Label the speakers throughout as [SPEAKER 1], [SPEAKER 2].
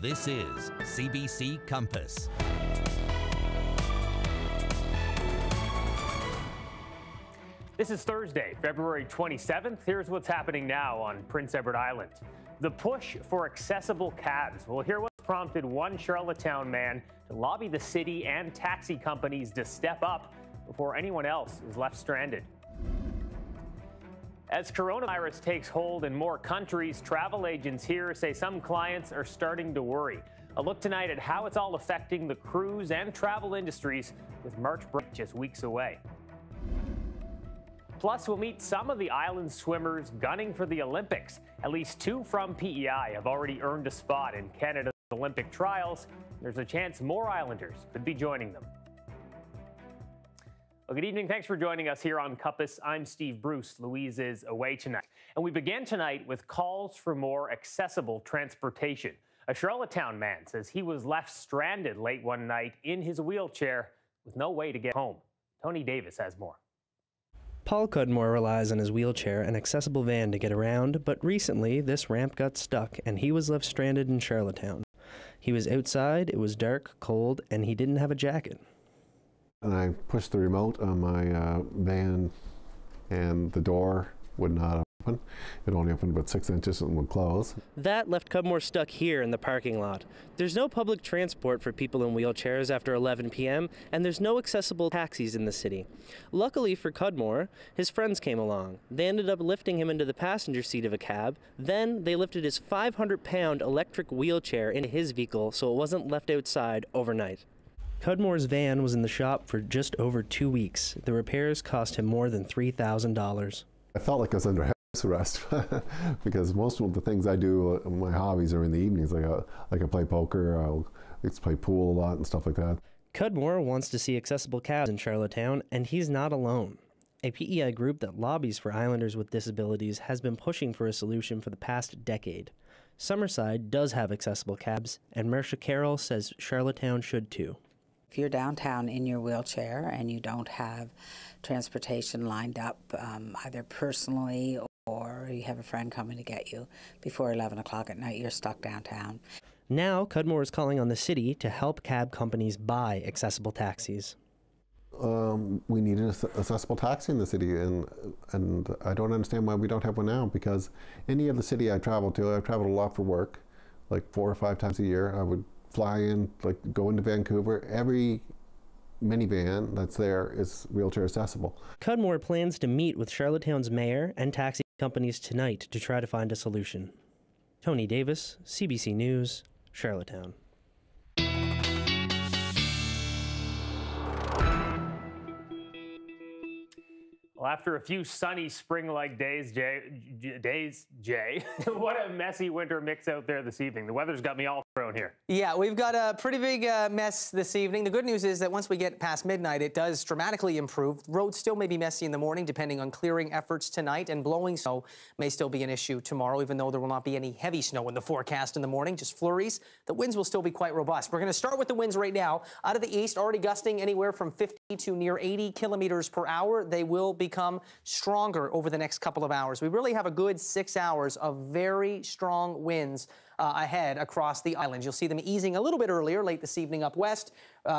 [SPEAKER 1] This is CBC Compass.
[SPEAKER 2] This is Thursday, February 27th. Here's what's happening now on Prince Edward Island. The push for accessible cabs. We'll hear what's prompted one Charlottetown man to lobby the city and taxi companies to step up before anyone else is left stranded. As coronavirus takes hold in more countries, travel agents here say some clients are starting to worry. A look tonight at how it's all affecting the cruise and travel industries with March break just weeks away. Plus, we'll meet some of the island swimmers gunning for the Olympics. At least two from PEI have already earned a spot in Canada's Olympic trials. There's a chance more Islanders could be joining them. Well, good evening. Thanks for joining us here on Compass. I'm Steve Bruce. Louise is away tonight. And we begin tonight with calls for more accessible transportation. A Charlottetown man says he was left stranded late one night in his wheelchair with no way to get home. Tony Davis has more.
[SPEAKER 3] Paul Cudmore relies on his wheelchair and accessible van to get around, but recently this ramp got stuck and he was left stranded in Charlottetown. He was outside, it was dark, cold, and he didn't have a jacket.
[SPEAKER 4] And I pushed the remote on my van and the door would not open. It only opened about 6 inches and would close.
[SPEAKER 3] That left Cudmore stuck here in the parking lot. There's no public transport for people in wheelchairs after 11 p.m. and there's no accessible taxis in the city. Luckily for Cudmore, his friends came along. They ended up lifting him into the passenger seat of a cab. Then they lifted his 500-pound electric wheelchair into his vehicle so it wasn't left outside overnight. Cudmore's van was in the shop for just over 2 weeks. The repairs cost him more than $3,000.
[SPEAKER 4] I felt like I was under house arrest because most of the things I do, my hobbies are in the evenings. Like I play poker, I play pool a lot and stuff like that.
[SPEAKER 3] Cudmore wants to see accessible cabs in Charlottetown, and he's not alone. A PEI group that lobbies for Islanders with disabilities has been pushing for a solution for the past decade. Summerside does have accessible cabs, and Marcia Carroll says Charlottetown should too.
[SPEAKER 5] If you're downtown in your wheelchair and you don't have transportation lined up, either personally or you have a friend coming to get you before 11 o'clock at night, you're stuck downtown.
[SPEAKER 3] Now, Cudmore is calling on the city to help cab companies buy accessible taxis.
[SPEAKER 4] We need an accessible taxi in the city, and I don't understand why we don't have one now, because any other city I travel to, I've traveled a lot for work, like 4 or 5 times a year. I would fly in, like go into Vancouver. Every minivan that's there is wheelchair accessible.
[SPEAKER 3] Cudmore plans to meet with Charlottetown's mayor and taxi companies tonight to try to find a solution. Tony Davis, CBC News, Charlottetown.
[SPEAKER 2] Well, after a few sunny spring-like days, Jay, what a messy winter mix out there this evening. The weather's got me all thrown here.
[SPEAKER 6] Yeah, we've got a pretty big mess this evening. The good news is that once we get past midnight, it does dramatically improve. Roads still may be messy in the morning, depending on clearing efforts tonight, and blowing snow may still be an issue tomorrow, even though there will not be any heavy snow in the forecast in the morning, just flurries. The winds will still be quite robust. We're going to start with the winds right now. Out of the east, already gusting anywhere from 50 to near 80 kilometers per hour. They will become stronger over the next couple of hours. We really have a good 6 hours of very strong winds ahead across the island. You'll see them easing a little bit earlier, late this evening up west,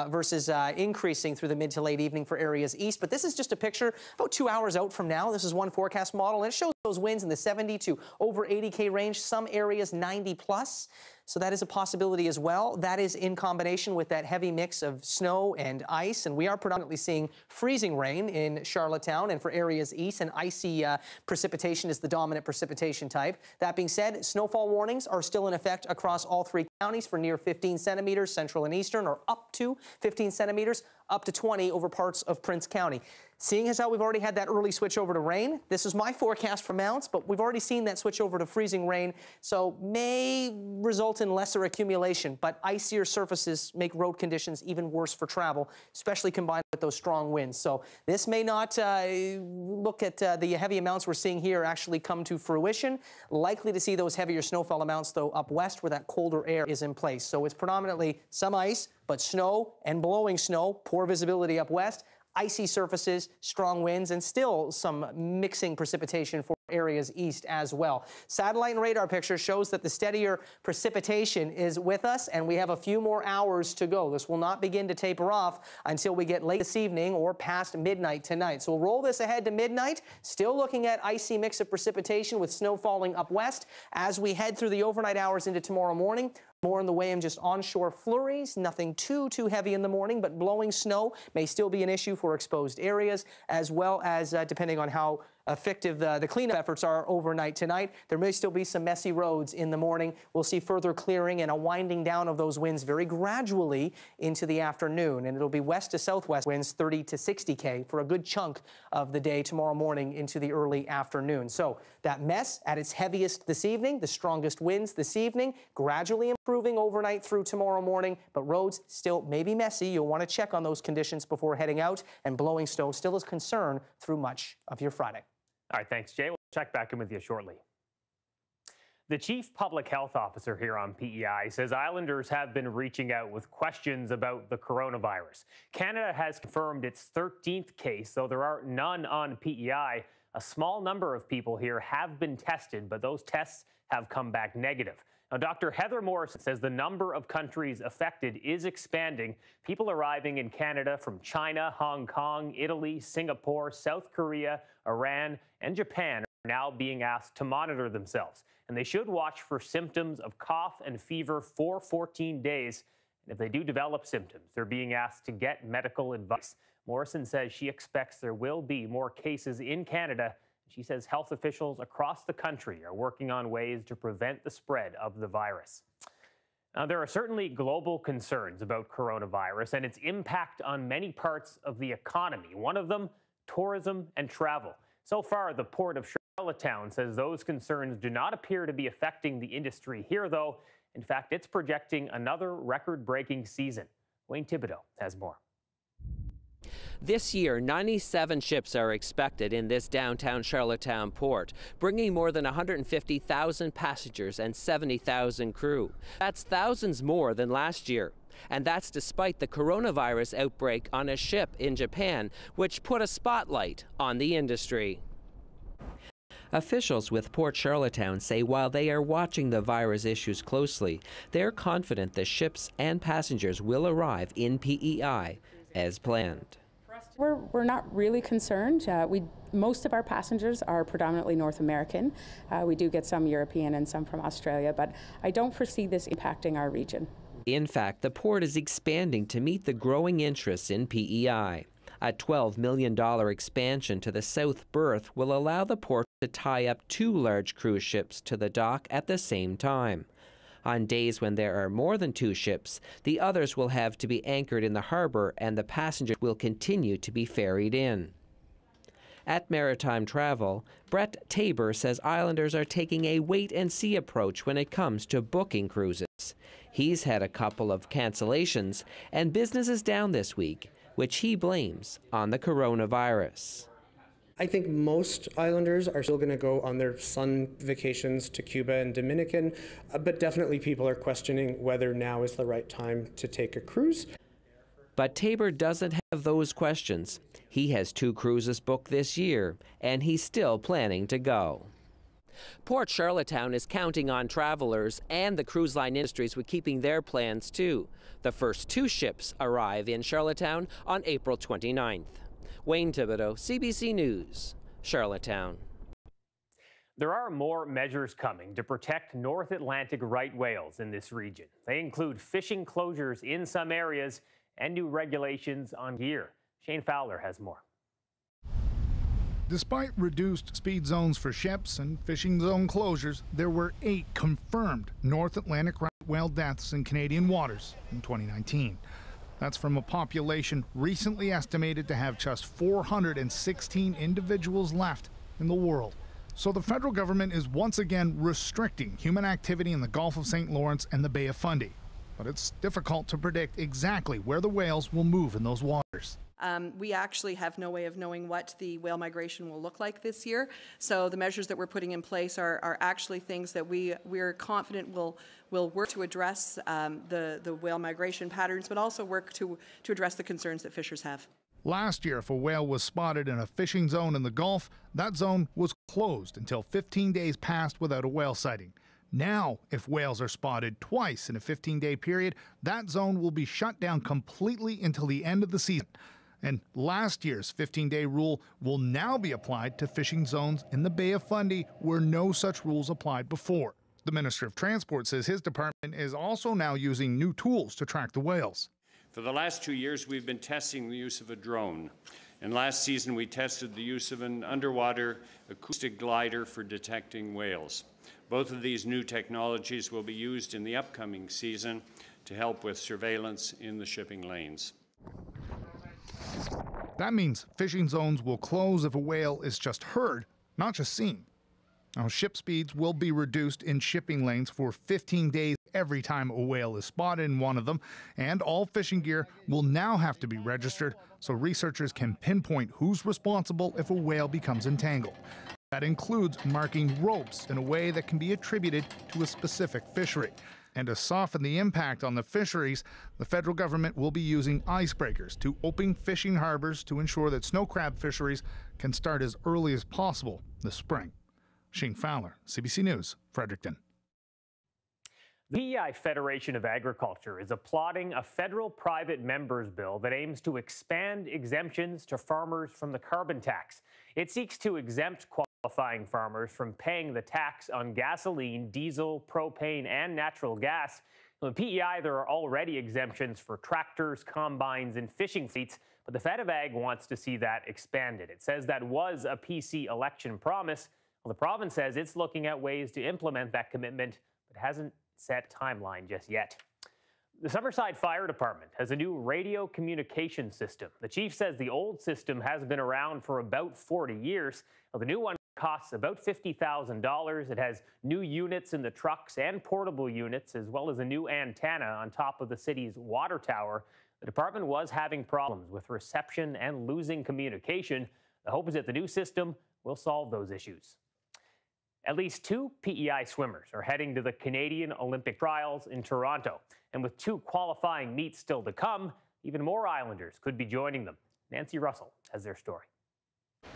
[SPEAKER 6] versus increasing through the mid to late evening for areas east. But this is just a picture about 2 hours out from now. This is one forecast model, and it shows those winds in the 70 to over 80K range, some areas 90 plus. So that is a possibility as well. That is in combination with that heavy mix of snow and ice. And we are predominantly seeing freezing rain in Charlottetown and for areas east, and icy precipitation is the dominant precipitation type. That being said, snowfall warnings are still in effect across all 3 counties for near 15 centimeters, central and eastern, or up to 15 centimeters, up to 20 over parts of Prince County. Seeing as how we've already had that early switch over to rain, this is my forecast for Mounts, but we've already seen that switch over to freezing rain, so may result in lesser accumulation, but icier surfaces make road conditions even worse for travel, especially combined with those strong winds. So this may not look at the heavy amounts we're seeing here actually come to fruition. Likely to see those heavier snowfall amounts, though, up west where that colder air is in place. So it's predominantly some ice, but snow and blowing snow, poor visibility up west, icy surfaces, strong winds, and still some mixing precipitation for areas east as well. Satellite and radar picture shows that the steadier precipitation is with us, and we have a few more hours to go. This will not begin to taper off until we get late this evening or past midnight tonight. So we'll roll this ahead to midnight, still looking at icy mix of precipitation with snow falling up west. As we head through the overnight hours into tomorrow morning, more in the way of just onshore flurries, nothing too heavy in the morning, but blowing snow may still be an issue for exposed areas, as well as depending on how effective the cleanup efforts are overnight tonight. There may still be some messy roads in the morning. We'll see further clearing and a winding down of those winds very gradually into the afternoon, and it'll be west to southwest winds 30 to 60 km for a good chunk of the day tomorrow morning into the early afternoon. So that mess at its heaviest this evening, the strongest winds this evening, gradually improving overnight through tomorrow morning, but roads still may be messy. You'll want to check on those conditions before heading out, and blowing snow still is concern through much of your Friday.
[SPEAKER 2] All right, thanks, Jay. We'll check back in with you shortly. The chief public health officer here on PEI says islanders have been reaching out with questions about the coronavirus. Canada has confirmed its 13th case, though there are none on PEI. A small number of people here have been tested, but those tests have come back negative. Now, Dr. Heather Morrison says the number of countries affected is expanding. People arriving in Canada from China, Hong Kong, Italy, Singapore, South Korea, Iran, and Japan are now being asked to monitor themselves. And they should watch for symptoms of cough and fever for 14 days. And if they do develop symptoms, they're being asked to get medical advice. Morrison says she expects there will be more cases in Canada. She says health officials across the country are working on ways to prevent the spread of the virus. Now, there are certainly global concerns about coronavirus and its impact on many parts of the economy. One of them, tourism and travel. So far, the Port of Charlottetown says those concerns do not appear to be affecting the industry here, though. In fact, it's projecting another record-breaking season. Wayne Thibodeau has more.
[SPEAKER 7] This year, 97 ships are expected in this downtown Charlottetown port, bringing more than 150,000 passengers and 70,000 crew. That's thousands more than last year. And that's despite the coronavirus outbreak on a ship in Japan, which put a spotlight on the industry. Officials with Port Charlottetown say while they are watching the virus issues closely, they're confident the ships and passengers will arrive in PEI as planned.
[SPEAKER 8] We're not really concerned. Most of our passengers are predominantly North American. We do get some European and some from Australia, but I don't foresee this impacting our region.
[SPEAKER 7] In fact, the port is expanding to meet the growing interest in PEI. A $12 million expansion to the South Berth will allow the port to tie up 2 large cruise ships to the dock at the same time. On days when there are more than 2 ships, the others will have to be anchored in the harbor and the passengers will continue to be ferried in. At Maritime Travel, Brett Tabor says islanders are taking a wait-and-see approach when it comes to booking cruises. He's had a couple of cancellations, and business is down this week, which he blames on the coronavirus.
[SPEAKER 9] I think most islanders are still going to go on their sun vacations to Cuba and Dominican, but definitely people are questioning whether now is the right time to take a cruise.
[SPEAKER 7] But Tabor doesn't have those questions. He has 2 cruises booked this year, and he's still planning to go. Port Charlottetown is counting on travelers and the cruise line industries with keeping their plans too. The first 2 ships arrive in Charlottetown on April 29th. Wayne Thibodeau, CBC News, Charlottetown.
[SPEAKER 2] There are more measures coming to protect North Atlantic right whales in this region. They include fishing closures in some areas and new regulations on gear. Shane Fowler has more.
[SPEAKER 10] Despite reduced speed zones for ships and fishing zone closures, there were 8 confirmed North Atlantic right whale deaths in Canadian waters in 2019. That's from a population recently estimated to have just 416 individuals left in the world. So the federal government is once again restricting human activity in the Gulf of St. Lawrence and the Bay of Fundy. But it's difficult to predict exactly where the whales will move in those waters.
[SPEAKER 11] We actually have no way of knowing what the whale migration will look like this year. So the measures that we're putting in place are actually things that we're confident will work to address the whale migration patterns, but also work to address the concerns that fishers have.
[SPEAKER 10] Last year, if a whale was spotted in a fishing zone in the Gulf, that zone was closed until 15 days passed without a whale sighting. Now, if whales are spotted twice in a 15-day period, that zone will be shut down completely until the end of the season. And last year's 15-day rule will now be applied to fishing zones in the Bay of Fundy where no such rules applied before. The Minister of Transport says his department is also now using new tools to track the whales.
[SPEAKER 12] For the last 2 years, we've been testing the use of a drone. And last season, we tested the use of an underwater acoustic glider for detecting whales. Both of these new technologies will be used in the upcoming season to help with surveillance in the shipping lanes.
[SPEAKER 10] That means fishing zones will close if a whale is just heard, not just seen. Now, ship speeds will be reduced in shipping lanes for 15 days every time a whale is spotted in one of them, and all fishing gear will now have to be registered so researchers can pinpoint who's responsible if a whale becomes entangled. That includes marking ropes in a way that can be attributed to a specific fishery. And to soften the impact on the fisheries, the federal government will be using icebreakers to open fishing harbors to ensure that snow crab fisheries can start as early as possible this spring. Shane Fowler, CBC News, Fredericton.
[SPEAKER 2] The PEI Federation of Agriculture is applauding a federal private members bill that aims to expand exemptions to farmers from the carbon tax. It seeks to exempt qualifying farmers from paying the tax on gasoline, diesel, propane, and natural gas. In the PEI, there are already exemptions for tractors, combines, and fishing fleets, but the Fed of Ag wants to see that expanded. It says that was a PC election promise. Well, the province says it's looking at ways to implement that commitment, but hasn't set timeline just yet. The Summerside Fire Department has a new radio communication system. The chief says the old system has been around for about 40 years. Well, the new one costs about $50,000. It has new units in the trucks and portable units, as well as a new antenna on top of the city's water tower. The department was having problems with reception and losing communication. The hope is that the new system will solve those issues. At least 2 PEI swimmers are heading to the Canadian Olympic trials in Toronto. And with 2 qualifying meets still to come, even more Islanders could be joining them. Nancy Russell has their story.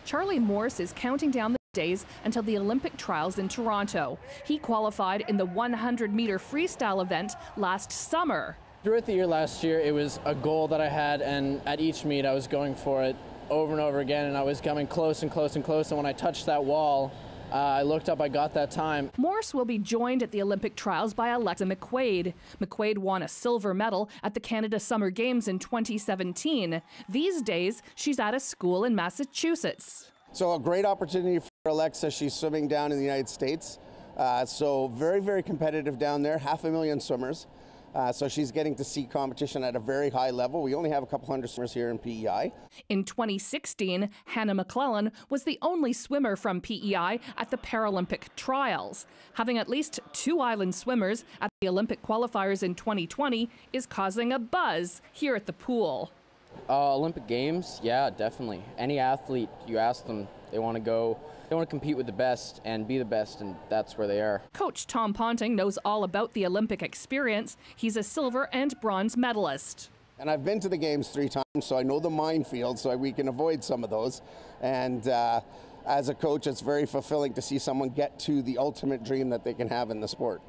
[SPEAKER 13] Charlie Morse is counting down the days until the Olympic trials in Toronto. He qualified in the 100-meter freestyle event last summer.
[SPEAKER 14] Throughout the year last year, it was a goal that I had, and at each meet I was going for it over and over again, and I was coming close and close and close, and when I touched that wall, I looked up, I got that time.
[SPEAKER 13] Morse will be joined at the Olympic trials by Alexa McQuaid. McQuaid won a silver medal at the Canada Summer Games in 2017. These days, she's at a school in Massachusetts.
[SPEAKER 15] So a great opportunity for Alexa. She's swimming down in the United States. So very, very competitive down there, 500,000 swimmers. So she's getting to see competition at a very high level. We only have a couple hundred swimmers here in PEI.
[SPEAKER 13] In 2016, Hannah McClellan was the only swimmer from PEI at the Paralympic trials. Having at least 2 island swimmers at the Olympic qualifiers in 2020 is causing a buzz here at the pool.
[SPEAKER 14] Olympic Games, yeah, definitely. Any athlete, you ask them, they want to go. They want to compete with the best and be the best, and that's where they are.
[SPEAKER 13] Coach Tom Ponting knows all about the Olympic experience. He's a silver and bronze medalist.
[SPEAKER 15] And I've been to the games 3 times, so I know the minefield, so we can avoid some of those. And as a coach, it's very fulfilling to see someone get to the ultimate dream that they can have in the sport.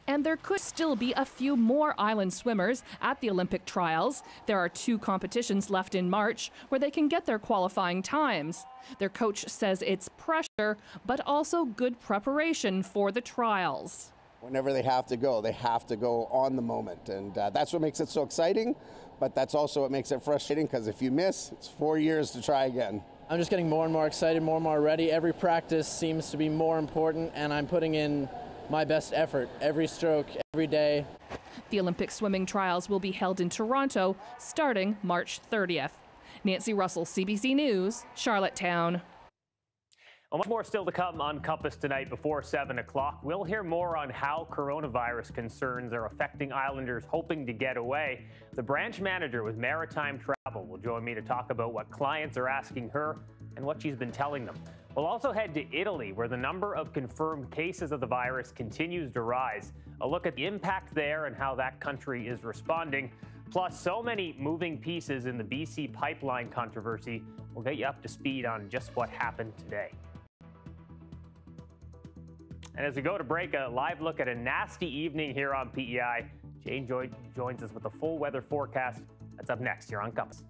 [SPEAKER 13] And there could still be a few more island swimmers at the Olympic trials. There are 2 competitions left in March where they can get their qualifying times. Their coach says it's pressure, but also good preparation for the trials.
[SPEAKER 15] Whenever they have to go on the moment. And that's what makes it so exciting, but that's also what makes it frustrating, because if you miss, it's 4 years to try again.
[SPEAKER 14] I'm just getting more and more excited, more and more ready. Every practice seems to be more important, and I'm putting in my best effort every stroke, every day.
[SPEAKER 13] The Olympic swimming trials will be held in Toronto starting March 30th. Nancy Russell, CBC News, Charlottetown.
[SPEAKER 2] Well, much more still to come on Compass tonight before 7 o'clock. We'll hear more on how coronavirus concerns are affecting Islanders hoping to get away. The branch manager with Maritime Travel will join me to talk about what clients are asking her and what she's been telling them. We'll also head to Italy, where the number of confirmed cases of the virus continues to rise. A look at the impact there and how that country is responding. Plus, so many moving pieces in the BC pipeline controversy. We'll get you up to speed on just what happened today. And as we go to break, a live look at a nasty evening here on PEI. Jane joins us with a full weather forecast. That's up next here on Compass.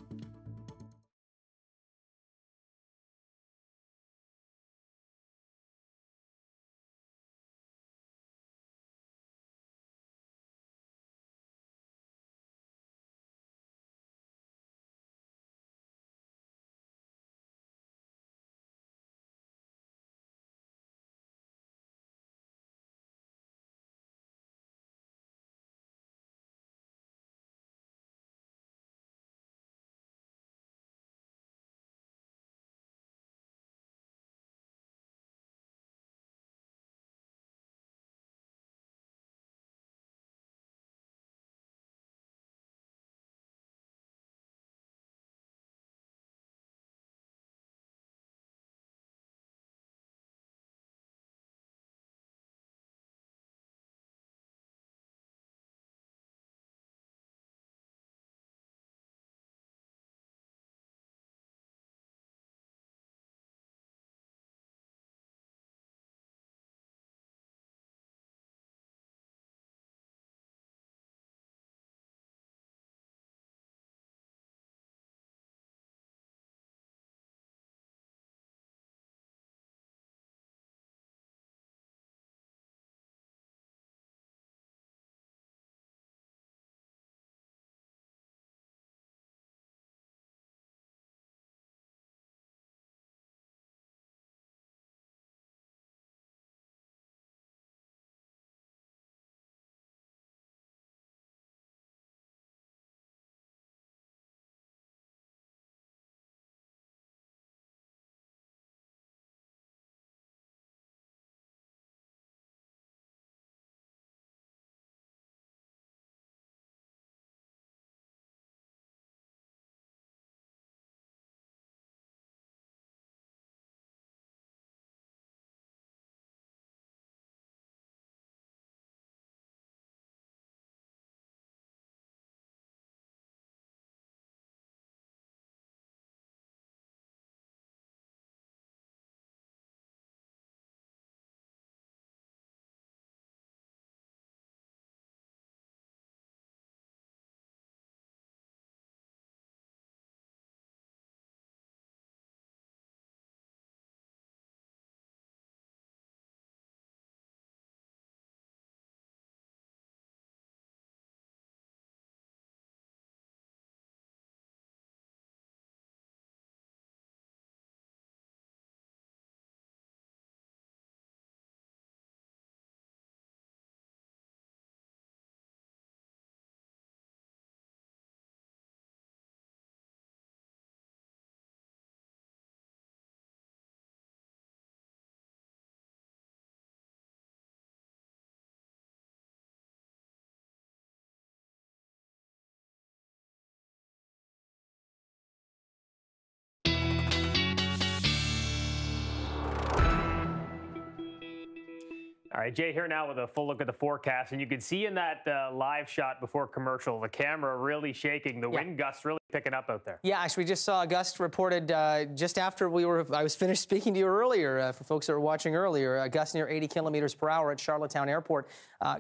[SPEAKER 2] All right, Jay here now with a full look at the forecast, and you can see in that live shot before commercial, the camera really shaking, the wind gusts really picking up out there.
[SPEAKER 6] Yeah, actually, we just saw a gust reported just after I was finished speaking to you earlier. For folks that were watching earlier, a gust near 80 kilometers per hour at Charlottetown Airport.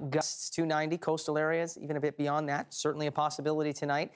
[SPEAKER 6] Gusts 290 coastal areas, even a bit beyond that. Certainly a possibility tonight.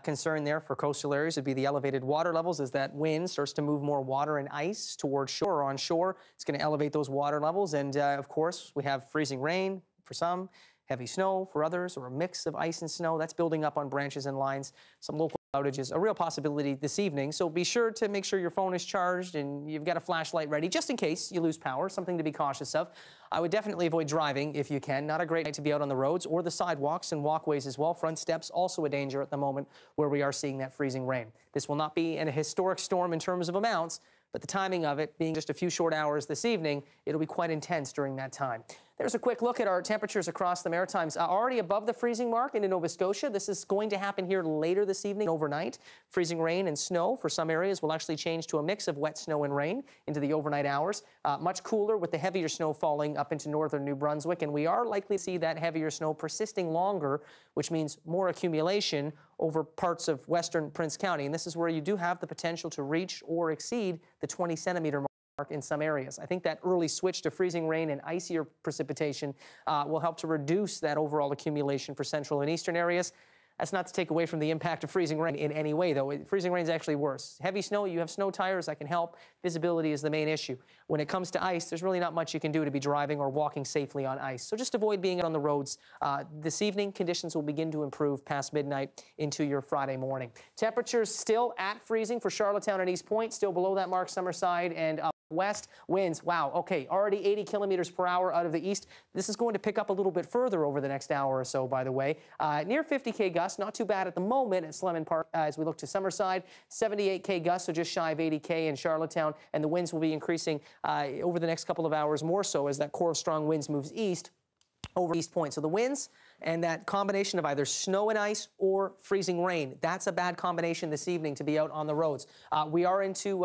[SPEAKER 6] Concern there for coastal areas would be the elevated water levels as that wind starts to move more water and ice towards shore or on shore. It's going to elevate those water levels. And of course, we have freezing rain for some, heavy snow for others, or a mix of ice and snow. That's building up on branches and lines. Some local outages, a real possibility this evening. So be sure to make sure your phone is charged and you've got a flashlight ready just in case you lose power, something to be cautious of. I would definitely avoid driving if you can. Not a great night to be out on the roads or the sidewalks and walkways as well. Front steps also a danger at the moment where we are seeing that freezing rain. This will not be a historic storm in terms of amounts, but the timing of it being just a few short hours this evening, it'll be quite intense during that time. There's a quick look at our temperatures across the Maritimes. Already above the freezing mark into Nova Scotia. This is going to happen here later this evening, overnight. Freezing rain and snow for some areas will actually change to a mix of wet snow and rain into the overnight hours. Much cooler with the heavier snow falling up into northern New Brunswick, and we are likely to see that heavier snow persisting longer, which means more accumulation over parts of western Prince County. And this is where you do have the potential to reach or exceed the 20-centimeter mark in some areas. I think that early switch to freezing rain and icier precipitation will help to reduce that overall accumulation for central and eastern areas. That's not to take away from the impact of freezing rain in any way, though. Freezing rain is actually worse. Heavy snow, you have snow tires, that can help. Visibility is the main issue. When it comes to ice, there's really not much you can do to be driving or walking safely on ice. So just avoid being on the roads. This evening, conditions will begin to improve past midnight into your Friday morning. Temperatures still at freezing for Charlottetown and East Point, still below that mark, Summerside and west. Winds, wow, okay, already 80 kilometers per hour out of the east. This is going to pick up a little bit further over the next hour or so, by the way. Near 50K gusts, not too bad at the moment at Slemon Park as we look to Summerside. 78K gusts, so just shy of 80K in Charlottetown, and the winds will be increasing over the next couple of hours more so as that core of strong winds moves east over East Point. So the winds and that combination of either snow and ice or freezing rain, that's a bad combination this evening to be out on the roads. We are into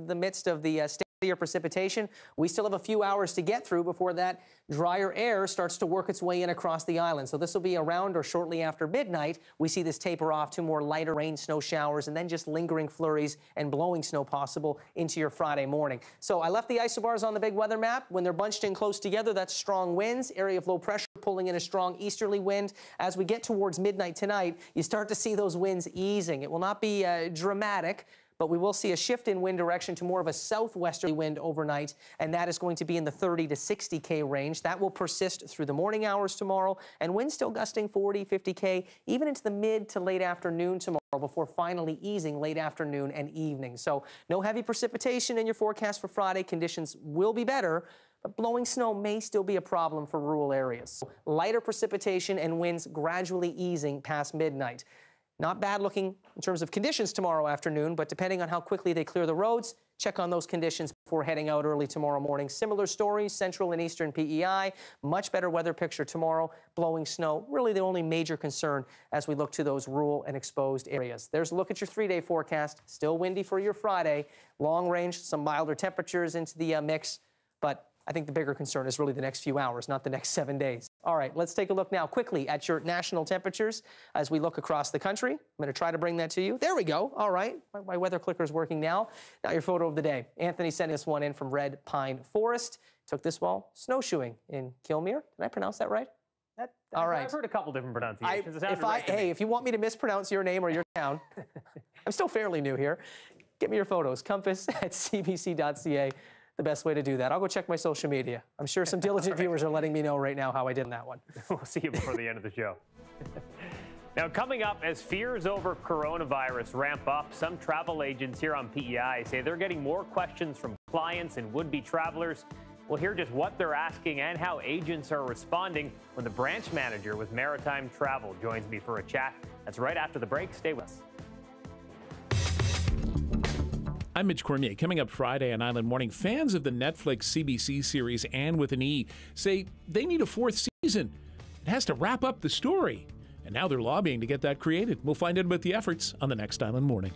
[SPEAKER 6] the midst of the steadier precipitation. We still have a few hours to get through before that drier air starts to work its way in across the island. So this will be around or shortly after midnight. We see this taper off to more lighter rain, snow showers, and then just lingering flurries and blowing snow possible into your Friday morning. So I left the isobars on the big weather map. When they're bunched in close together, that's strong winds, area of low pressure pulling in a strong easterly wind. As we get towards midnight tonight, you start to see those winds easing. It will not be dramatic, but we will see a shift in wind direction to more of a southwesterly wind overnight, and that is going to be in the 30 to 60K range. That will persist through the morning hours tomorrow, and winds still gusting 40, 50K, even into the mid to late afternoon tomorrow before finally easing late afternoon and evening. So no heavy precipitation in your forecast for Friday. Conditions will be better, but blowing snow may still be a problem for rural areas. So lighter precipitation and winds gradually easing past midnight. Not bad looking in terms of conditions tomorrow afternoon, but depending on how quickly they clear the roads, check on those conditions before heading out early tomorrow morning. Similar stories, central and eastern PEI, much better weather picture tomorrow, blowing snow, really the only major concern as we look to those rural and exposed areas. There's a look at your 3-day forecast, still windy for your Friday, long range, some milder temperatures into the mix, but I think the bigger concern is really the next few hours, not the next 7 days. All right, let's take a look now quickly at your national temperatures as we look across the country. I'm going to try to bring that to you. There we go. All right, my weather clicker is working now. Now your photo of the day. Anthony sent this one in from Red Pine Forest. Took this while snowshoeing in Kilmere. Did I pronounce that right? All right.
[SPEAKER 2] I've heard a couple different pronunciations.
[SPEAKER 6] If you want me to mispronounce your name or your town, I'm still fairly new here. Get me your photos. compass@cbc.ca. The best way to do that. I'll go check my social media. I'm sure some diligent viewers are letting me know right now how I did on that one.
[SPEAKER 2] We'll see you before the end of the show. Now, coming up, as fears over coronavirus ramp up, some travel agents here on PEI say they're getting more questions from clients and would-be travelers. We'll hear just what they're asking and how agents are responding when the branch manager with Maritime Travel joins me for a chat. That's right after the break. Stay with us.
[SPEAKER 16] I'm Mitch Cormier. Coming up Friday on Island Morning, fans of the Netflix CBC series Anne with an E say they need a 4th season. It has to wrap up the story. And now they're lobbying to get that created. We'll find out about the efforts on the next Island Morning.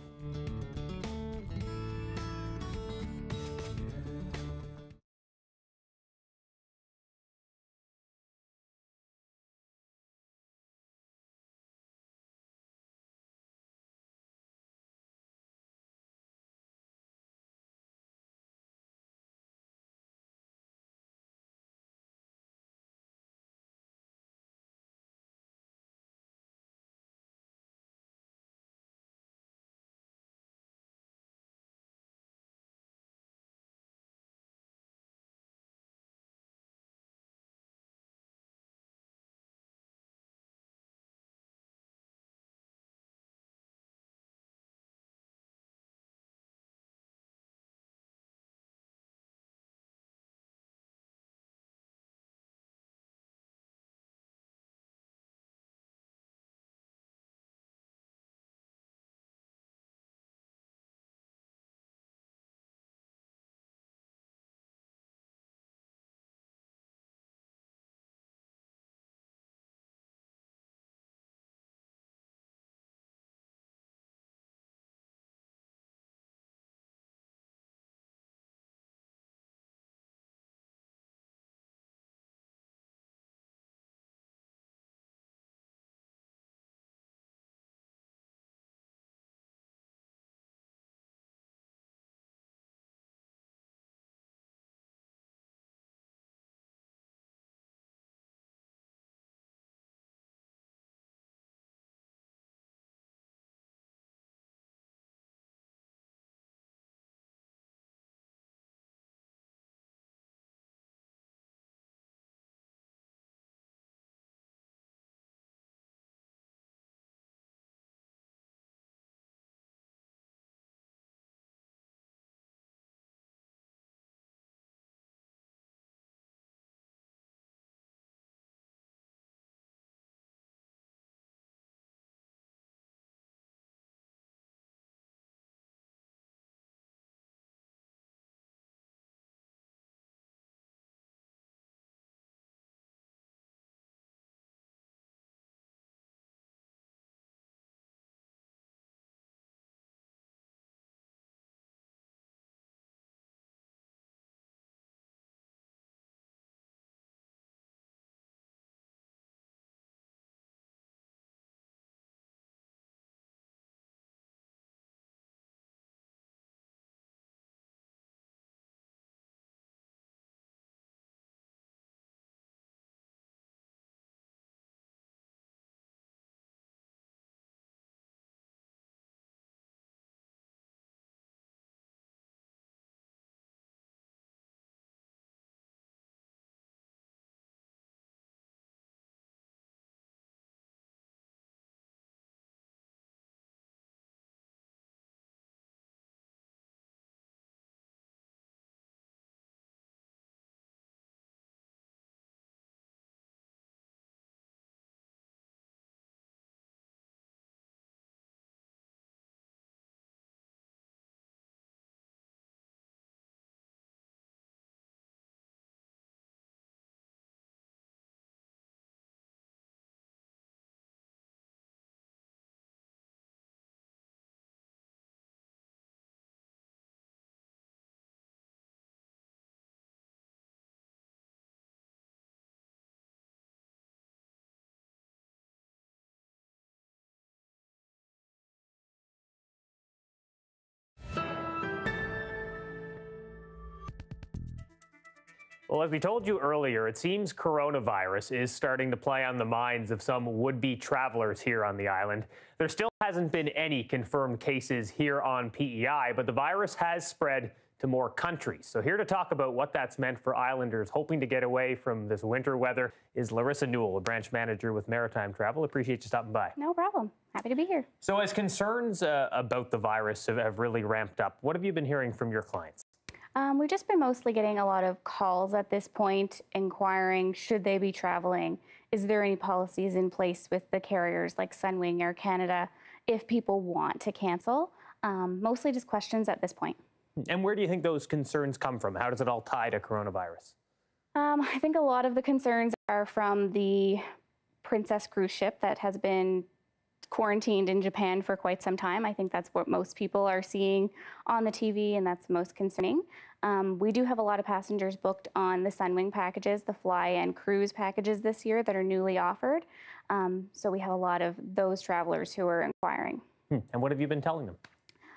[SPEAKER 2] Well, as we told you earlier, it seems coronavirus is starting to play on the minds of some would-be travelers here on the island. There still hasn't been any confirmed cases here on PEI, but the virus has spread to more countries. So here to talk about what that's meant for islanders hoping to get away from this winter weather is Larissa Newell, a branch manager with Maritime Travel. Appreciate you stopping by.
[SPEAKER 17] No problem. Happy to be here.
[SPEAKER 2] So as concerns about the virus have really ramped up, what have you been hearing from your clients?
[SPEAKER 17] We've just been mostly getting a lot of calls at this point, inquiring, should they be traveling? Is there any policies in place with the carriers like Sunwing, Air Canada, if people want to cancel? Mostly just questions at this point.
[SPEAKER 2] And where do you think those concerns come from? How does it all tie to coronavirus?
[SPEAKER 17] I think a lot of the concerns are from the Princess cruise ship that has been quarantined in Japan for quite some time. I think that's what most people are seeing on the TV, and that's most concerning. We do have a lot of passengers booked on the Sunwing packages, the fly and cruise packages this year that are newly offered. So we have a lot of those travelers who are inquiring.
[SPEAKER 2] And what have you been telling them?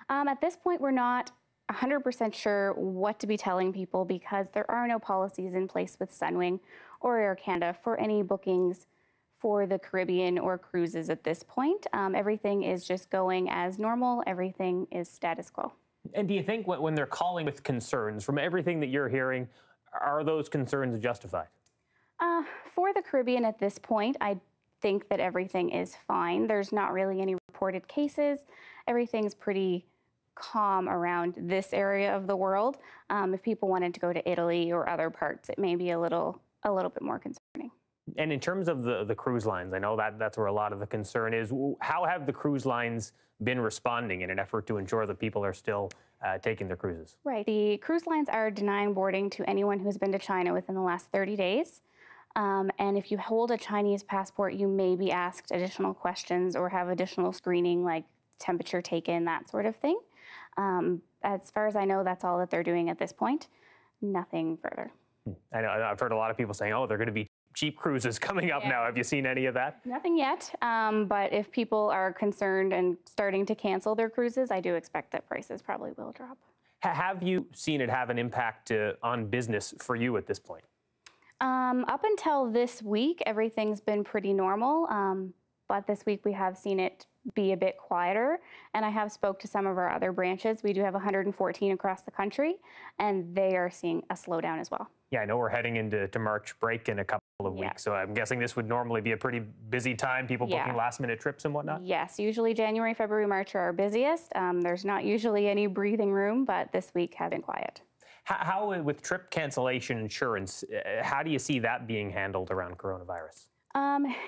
[SPEAKER 17] At this point, we're not 100% sure what to be telling people because there are no policies in place with Sunwing or Air Canada for any bookings for the Caribbean or cruises at this point. Everything is just going as normal. Everything is status quo.
[SPEAKER 2] And do you think when they're calling with concerns, from everything that you're hearing, are those concerns justified?
[SPEAKER 17] For the Caribbean at this point, I think that everything is fine. There's not really any reported cases. Everything's pretty calm around this area of the world. If people wanted to go to Italy or other parts, it may be a little bit more concerning.
[SPEAKER 2] And in terms of the cruise lines, I know that's where a lot of the concern is. How have the cruise lines been responding in an effort to ensure that people are still taking their cruises?
[SPEAKER 17] Right. The cruise lines are denying boarding to anyone who's been to China within the last 30 days. And if you hold a Chinese passport, you may be asked additional questions or have additional screening like temperature taken, that sort of thing. As far as I know, that's all that they're doing at this point. Nothing further.
[SPEAKER 2] I know I've heard a lot of people saying, oh, they're going to be cheap cruises coming up now. Have you seen any of that?
[SPEAKER 17] Nothing yet, but if people are concerned and starting to cancel their cruises, I do expect that prices probably will drop.
[SPEAKER 2] Have you seen it have an impact on business for you at this point?
[SPEAKER 17] Up until this week, everything's been pretty normal, but this week we have seen it be a bit quieter, and I have spoke to some of our other branches. We do have 114 across the country, and they are seeing a slowdown as well.
[SPEAKER 2] Yeah, I know we're heading into March break in a couple of weeks, so I'm guessing this would normally be a pretty busy time, people booking last-minute trips and whatnot?
[SPEAKER 17] Yes, usually January, February, March are our busiest. There's not usually any breathing room, but this week has been quiet.
[SPEAKER 2] How with trip cancellation insurance, how do you see that being handled around coronavirus?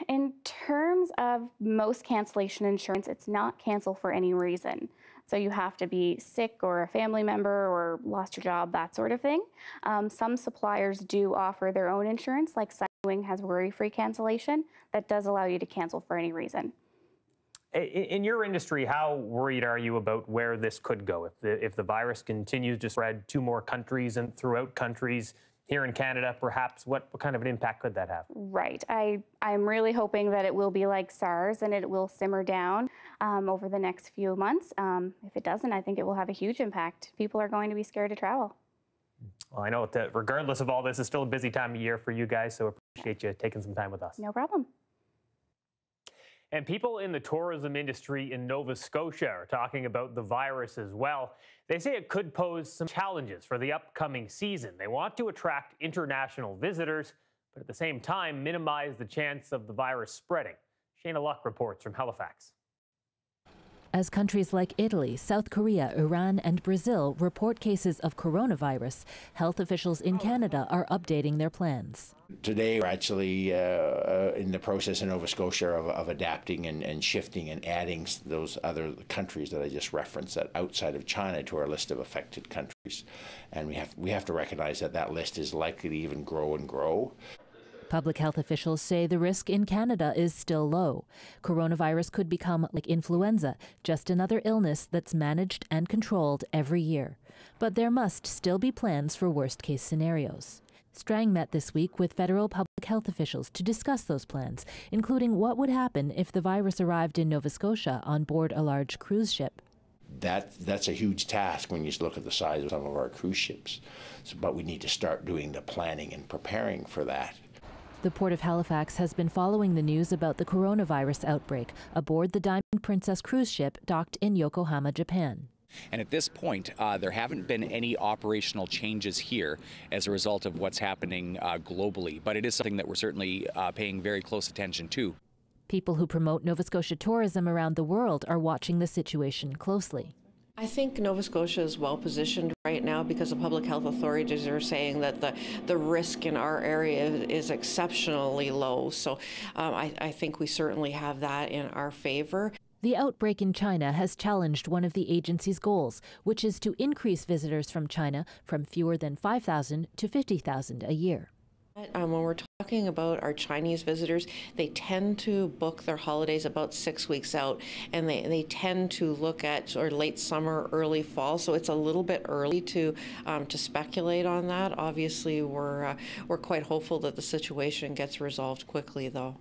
[SPEAKER 17] In terms of most cancellation insurance, it's not cancel for any reason. So you have to be sick or a family member or lost your job, that sort of thing. Some suppliers do offer their own insurance, like Sunwing has worry-free cancellation that does allow you to cancel for any reason.
[SPEAKER 2] In your industry, how worried are you about where this could go? If the virus continues to spread to more countries and throughout countries, here in Canada, perhaps, what kind of an impact could that have?
[SPEAKER 17] Right. I'm really hoping that it will be like SARS and it will simmer down over the next few months. If it doesn't, I think it will have a huge impact. People are going to be scared to travel.
[SPEAKER 2] Well, I know that regardless of all this, it's still a busy time of year for you guys, so appreciate you taking some time with us.
[SPEAKER 17] No problem.
[SPEAKER 2] And people in the tourism industry in Nova Scotia are talking about the virus as well. They say it could pose some challenges for the upcoming season. They want to attract international visitors, but at the same time minimize the chance of the virus spreading. Shayna Luck reports from Halifax.
[SPEAKER 18] As countries like Italy, South Korea, Iran, and Brazil report cases of coronavirus, health officials in Canada are updating their plans.
[SPEAKER 19] Today, we're actually in the process in Nova Scotia of adapting and shifting and adding those other countries that I just referenced that outside of China to our list of affected countries. And we have to recognize that that list is likely to even grow and grow.
[SPEAKER 18] Public health officials say the risk in Canada is still low. Coronavirus could become like influenza, just another illness that's managed and controlled every year. But there must still be plans for worst-case scenarios. Strang met this week with federal public health officials to discuss those plans, including what would happen if the virus arrived in Nova Scotia on board a large cruise ship.
[SPEAKER 19] That's a huge task when you look at the size of some of our cruise ships. But we need to start doing the planning and preparing for that.
[SPEAKER 18] The Port of Halifax has been following the news about the coronavirus outbreak aboard the Diamond Princess cruise ship docked in Yokohama, Japan.
[SPEAKER 20] And at this point, there haven't been any operational changes here as a result of what's happening globally. But it is something that we're certainly paying very close attention to.
[SPEAKER 18] People who promote Nova Scotia tourism around the world are watching the situation closely.
[SPEAKER 21] I think Nova Scotia is well positioned right now because the public health authorities are saying that the risk in our area is exceptionally low. So I think we certainly have that in our favor.
[SPEAKER 18] The outbreak in China has challenged one of the agency's goals, which is to increase visitors from China from fewer than 5,000 to 50,000 a year.
[SPEAKER 21] When we're talking about our Chinese visitors, they tend to book their holidays about 6 weeks out, and they tend to look at sort of late summer, early fall. So it's a little bit early to speculate on that. Obviously, we're quite hopeful that the situation gets resolved quickly, though.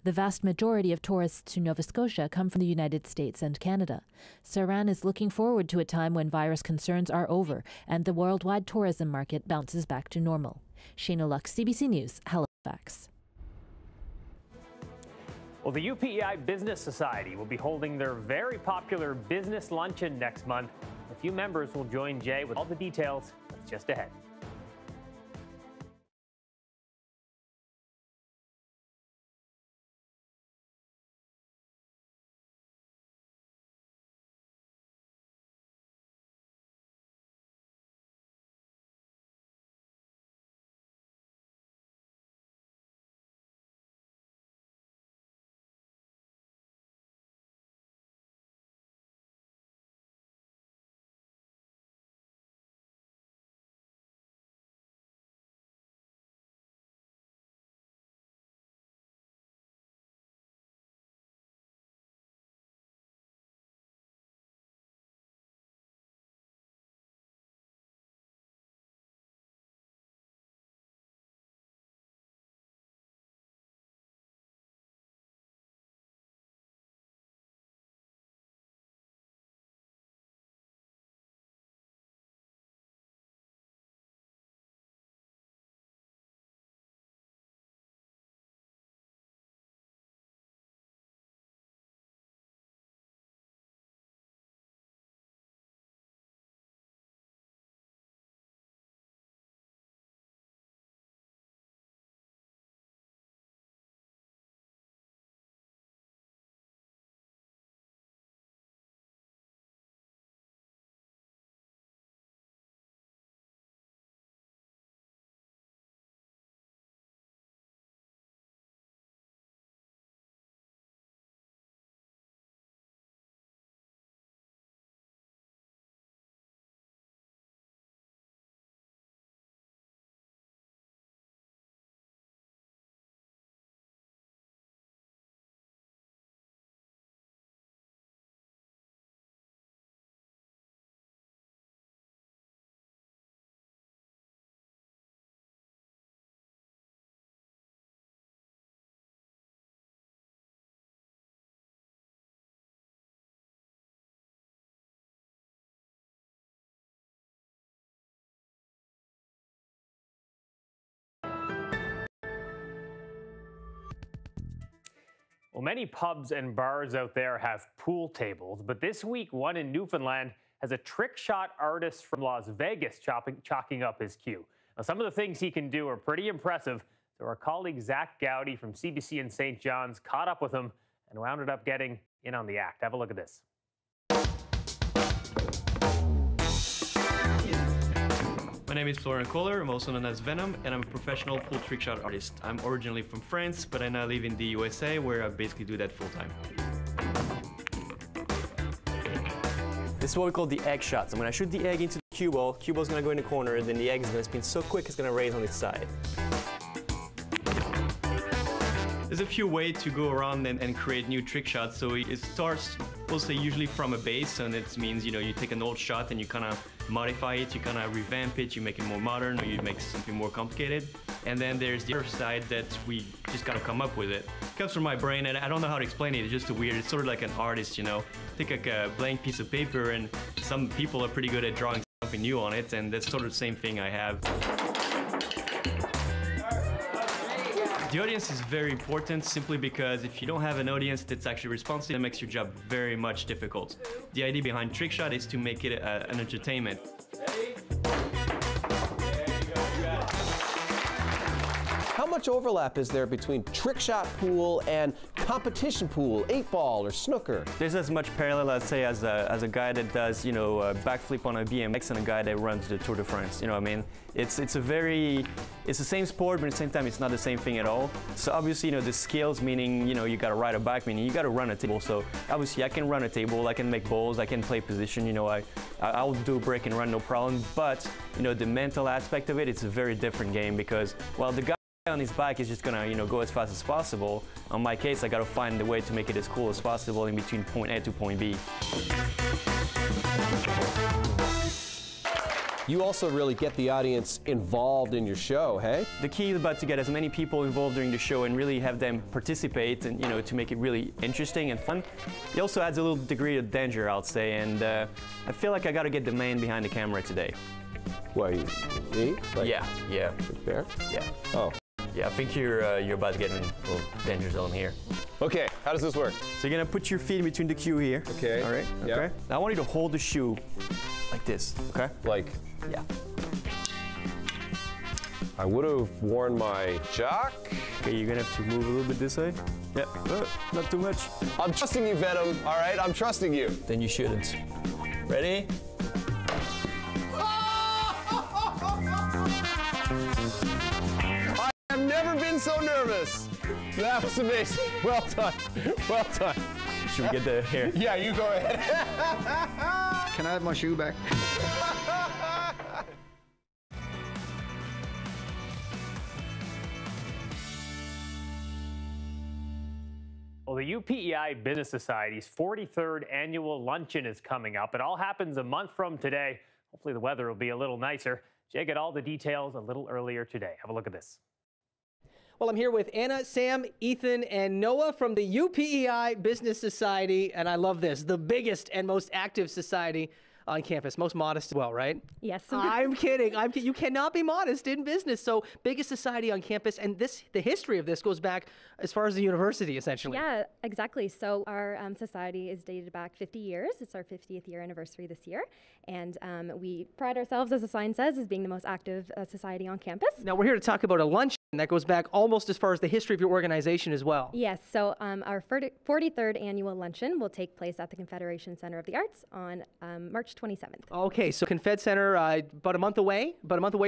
[SPEAKER 18] The vast majority of tourists to Nova Scotia come from the United States and Canada. Saran is looking forward to a time when virus concerns are over and the worldwide tourism market bounces back to normal. Shayna Lux, CBC News, Halifax.
[SPEAKER 2] Well, the UPEI Business Society will be holding their very popular business luncheon next month. A few members will join Jay with all the details. That's just ahead. Well, many pubs and bars out there have pool tables, but this week, one in Newfoundland has a trick shot artist from Las Vegas chalking up his cue. Now, some of the things he can do are pretty impressive, so our colleague Zach Gowdy from CBC in St. John's caught up with him and wound up getting in on the act. Have a look at this.
[SPEAKER 22] My name is Florian Kohler, I'm also known as Venom, and I'm a professional pool trick shot artist. I'm originally from France, but I now live in the USA, where I basically do that full time.
[SPEAKER 23] This is what we call the egg shots. And when I shoot the egg into the cue ball is going to go in the corner, and then the egg is going to spin so quick it's going to raise on its side.
[SPEAKER 22] There's a few ways to go around and create new trick shots. So it starts, we'll say, usually from a base, and it means, you take an old shot and you kind of modify it, you kind of revamp it, you make it more modern, or you make something more complicated. And then there's the other side that we just gotta come up with it. It comes from my brain, and I don't know how to explain it. It's just weird. It's sort of like an artist, you know. Take like a blank piece of paper, and some people are pretty good at drawing something new on it, and that's sort of the same thing I have. The audience is very important simply because if you don't have an audience that's actually responsive, it makes your job very much difficult. The idea behind Trickshot is to make it an entertainment.
[SPEAKER 1] How much overlap is there between trickshot pool and competition pool, 8-ball or snooker?
[SPEAKER 23] There's as much parallel, I'd say, as a guy that does, you know, a backflip on a BMX and a guy that runs the Tour de France. You know what I mean? It's the same sport, but at the same time, it's not the same thing at all. So obviously, you know, the skills, meaning, you know, you got to ride a bike, meaning you got to run a table. So obviously, I can run a table, I can make balls, I can play position. You know, I'll do a break and run, no problem. But you know, the mental aspect of it, it's a very different game because, well, the guy on his bike is just gonna, you know, go as fast as possible. On my case, I gotta find a way to make it as cool as possible in between point A to point B.
[SPEAKER 1] You also really get the audience involved in your show, hey?
[SPEAKER 23] The key is about to get as many people involved during the show and really have them participate, and you know, to make it really interesting and fun. It also adds a little degree of danger, I'll say, and I feel like I gotta get the man behind the camera today.
[SPEAKER 1] Why, me? Like,
[SPEAKER 23] yeah.
[SPEAKER 1] Fair?
[SPEAKER 23] Yeah.
[SPEAKER 1] Oh.
[SPEAKER 23] Yeah, I think you're about to get in a little danger zone here.
[SPEAKER 1] Okay, how does this work?
[SPEAKER 23] So you're gonna put your feet in between the cue here.
[SPEAKER 1] Okay.
[SPEAKER 23] All right.
[SPEAKER 1] Yep.
[SPEAKER 23] Okay. Now I want you to hold the shoe like this. Okay.
[SPEAKER 1] Like?
[SPEAKER 23] Yeah.
[SPEAKER 1] I would have worn my jock.
[SPEAKER 23] Okay, you're gonna have to move a little bit this way. Yeah. Not too much.
[SPEAKER 1] I'm trusting you, Venom. All right, I'm trusting you.
[SPEAKER 23] Then you shouldn't. Ready?
[SPEAKER 1] I've never been so nervous. That was amazing. Well done. Well done.
[SPEAKER 23] Should we get the hair?
[SPEAKER 1] Yeah, you go ahead.
[SPEAKER 4] Can I have my shoe back?
[SPEAKER 2] Well, the UPEI Business Society's 43rd annual luncheon is coming up. It all happens a month from today. Hopefully the weather will be a little nicer. Jay got all the details a little earlier today. Have a look at this.
[SPEAKER 6] Well, I'm here with Anna, Sam, Ethan, and Noah from the UPEI Business Society, and I love this, the biggest and most active society on campus, most modest as well, right?
[SPEAKER 5] Yes.
[SPEAKER 6] I'm kidding. You cannot be modest in business. So biggest society on campus, and the history of this goes back as far as the university, essentially.
[SPEAKER 5] Yeah, exactly. So our society is dated back 50 years. It's our 50th year anniversary this year, and we pride ourselves, as the sign says, as being the most active society on campus.
[SPEAKER 6] Now we're here to talk about a luncheon that goes back almost as far as the history of your organization as well.
[SPEAKER 5] Yes. So our 43rd annual luncheon will take place at the Confederation Center of the Arts on March 27th.
[SPEAKER 6] Okay, so Confed Center, about a month away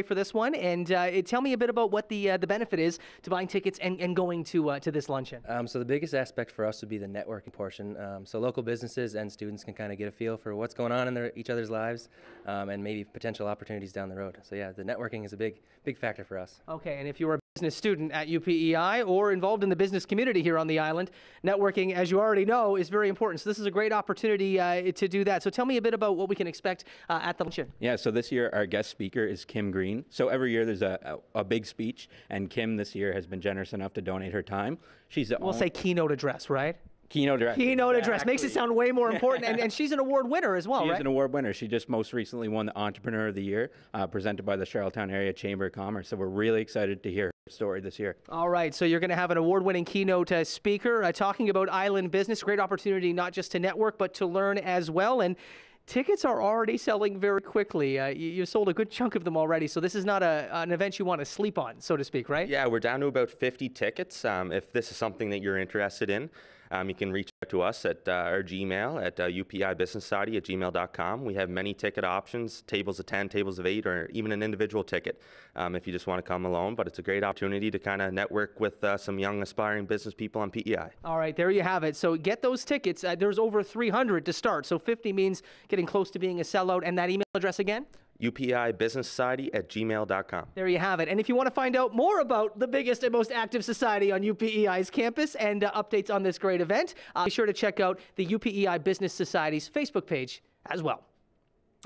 [SPEAKER 6] for this one. And tell me a bit about what the benefit is to buying tickets and going to this luncheon.
[SPEAKER 3] So the biggest aspect for us would be the networking portion. So local businesses and students can kind of get a feel for what's going on in each other's lives and maybe potential opportunities down the road. So yeah, the networking is a big factor for us.
[SPEAKER 6] Okay, and if you're a business student at UPEI or involved in the business community here on the island, networking, as you already know, is very important. So this is a great opportunity to do that. So tell me a bit about what we can expect at the luncheon.
[SPEAKER 24] Yeah, so this year our guest speaker is Kim Green. So every year there's a big speech, and Kim this year has been generous enough to donate her time.
[SPEAKER 6] We'll say keynote address, right?
[SPEAKER 24] Keynote address.
[SPEAKER 6] Keynote address makes it sound way more important, and she's an award winner as well, right?
[SPEAKER 24] She's an award winner. She just most recently won the Entrepreneur of the Year, presented by the Charlottetown Area Chamber of Commerce. So we're really excited to hear her story this year.
[SPEAKER 6] All right, so you're going to have an award-winning keynote speaker talking about island business. Great opportunity not just to network, but to learn as well. And tickets are already selling very quickly. You sold a good chunk of them already, so this is not an event you want to sleep on, so to speak, right?
[SPEAKER 25] Yeah, we're down to about 50 tickets. If this is something that you're interested in, you can reach out to us at our Gmail at upeibusinesssociety@gmail.com. We have many ticket options, tables of 10, tables of 8, or even an individual ticket if you just want to come alone. But it's a great opportunity to kind of network with some young aspiring business people on PEI.
[SPEAKER 6] All right, there you have it. So get those tickets. There's over 300 to start, so 50 means getting close to being a sellout. And that email address again?
[SPEAKER 25] upeibusinesssociety@gmail.com.
[SPEAKER 6] There you have it. And if you want to find out more about the biggest and most active society on UPEI's campus and updates on this great event, be sure to check out the UPEI Business Society's Facebook page as well.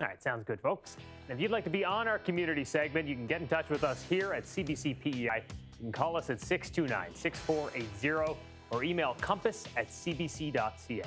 [SPEAKER 2] All right, sounds good, folks. And if you'd like to be on our community segment, you can get in touch with us here at CBC PEI. You can call us at 629-6480 or email compass@cbc.ca.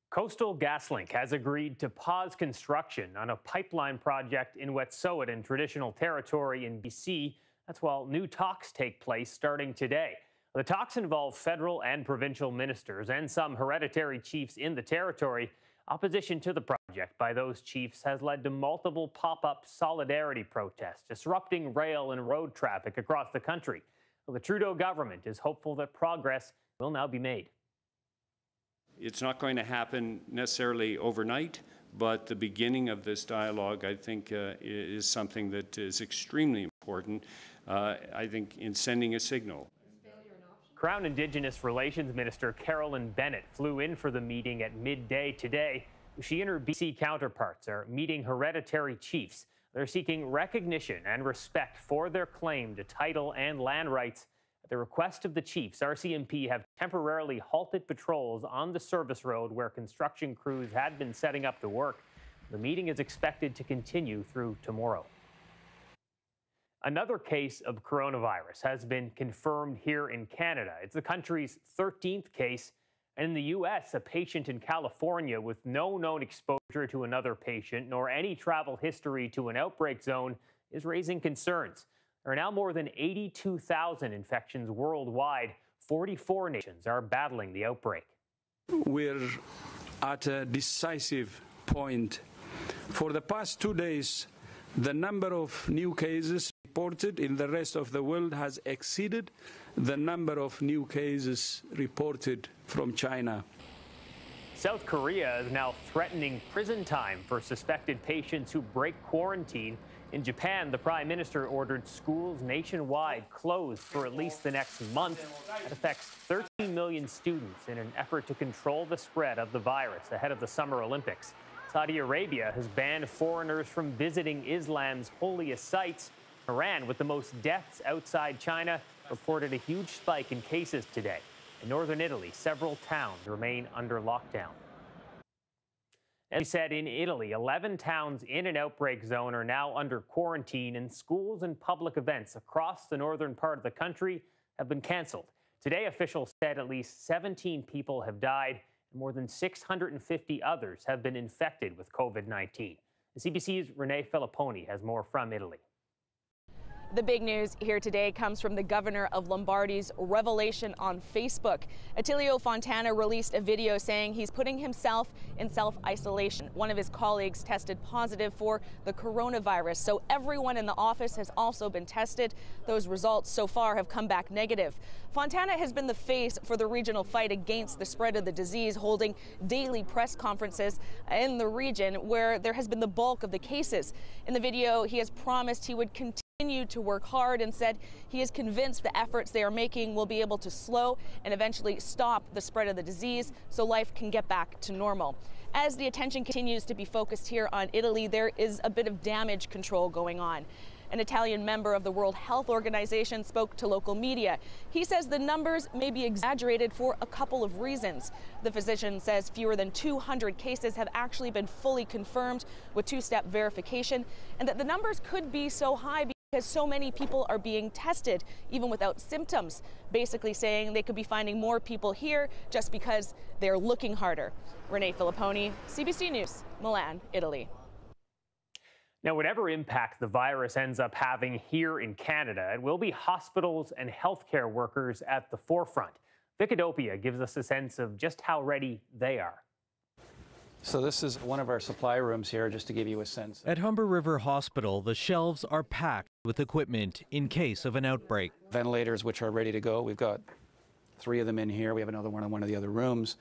[SPEAKER 2] Coastal GasLink has agreed to pause construction on a pipeline project in Wet'suwet'en Traditional Territory in BC. That's while new talks take place starting today. The talks involve federal and provincial ministers and some hereditary chiefs in the territory. Opposition to the project by those chiefs has led to multiple pop-up solidarity protests, disrupting rail and road traffic across the country. Well, the Trudeau government is hopeful that progress will now be made.
[SPEAKER 7] It's not going to happen necessarily overnight, but the beginning of this dialogue, I think, is something that is extremely important, I think, in sending a signal.
[SPEAKER 2] Crown Indigenous Relations Minister Carolyn Bennett flew in for the meeting at midday today. She and her BC counterparts are meeting hereditary chiefs. They're seeking recognition and respect for their claim to title and land rights. At the request of the chiefs, RCMP have temporarily halted patrols on the service road where construction crews had been setting up to work. The meeting is expected to continue through tomorrow. Another case of coronavirus has been confirmed here in Canada. It's the country's 13th case. And in the U.S., a patient in California with no known exposure to another patient nor any travel history to an outbreak zone is raising concerns. There are now more than 82,000 infections worldwide. 44 nations are battling the outbreak.
[SPEAKER 8] We're at a decisive point. For the past 2 days, the number of new cases reported in the rest of the world has exceeded the number of new cases reported from China.
[SPEAKER 2] South Korea is now threatening prison time for suspected patients who break quarantine. In Japan, the Prime Minister ordered schools nationwide closed for at least the next month. That affects 13 million students in an effort to control the spread of the virus ahead of the Summer Olympics. Saudi Arabia has banned foreigners from visiting Islam's holiest sites. Iran, with the most deaths outside China, reported a huge spike in cases today. In northern Italy, several towns remain under lockdown. As we said, in Italy, 11 towns in an outbreak zone are now under quarantine, and schools and public events across the northern part of the country have been canceled. Today, officials said at least 17 people have died and more than 650 others have been infected with COVID-19. The CBC's Renee Filipponi has more from Italy.
[SPEAKER 9] The big news here today comes from the governor of Lombardy's revelation on Facebook. Attilio Fontana released a video saying he's putting himself in self-isolation. One of his colleagues tested positive for the coronavirus, so everyone in the office has also been tested. Those results so far have come back negative. Fontana has been the face for the regional fight against the spread of the disease, holding daily press conferences in the region where there has been the bulk of the cases. In the video, he has promised he would continue to work hard and said he is convinced the efforts they are making will be able to slow and eventually stop the spread of the disease so life can get back to normal. As the attention continues to be focused here on Italy, there is a bit of damage control going on. An Italian member of the World Health Organization spoke to local media. He says the numbers may be exaggerated for a couple of reasons. The physician says fewer than 200 cases have actually been fully confirmed with two-step verification, and that the numbers could be so high because so many people are being tested, even without symptoms, basically saying they could be finding more people here just because they're looking harder. Renee Filipponi, CBC News, Milan, Italy.
[SPEAKER 2] Now, whatever impact the virus ends up having here in Canada, it will be hospitals and healthcare workers at the forefront. Vicadopia gives us a sense of just how ready they are.
[SPEAKER 10] So this is one of our supply rooms here, just to give you a sense.
[SPEAKER 11] At Humber River Hospital, the shelves are packed with equipment in case of an outbreak.
[SPEAKER 10] Ventilators, which are ready to go. We've got 3 of them in here. We have another one in one of the other rooms.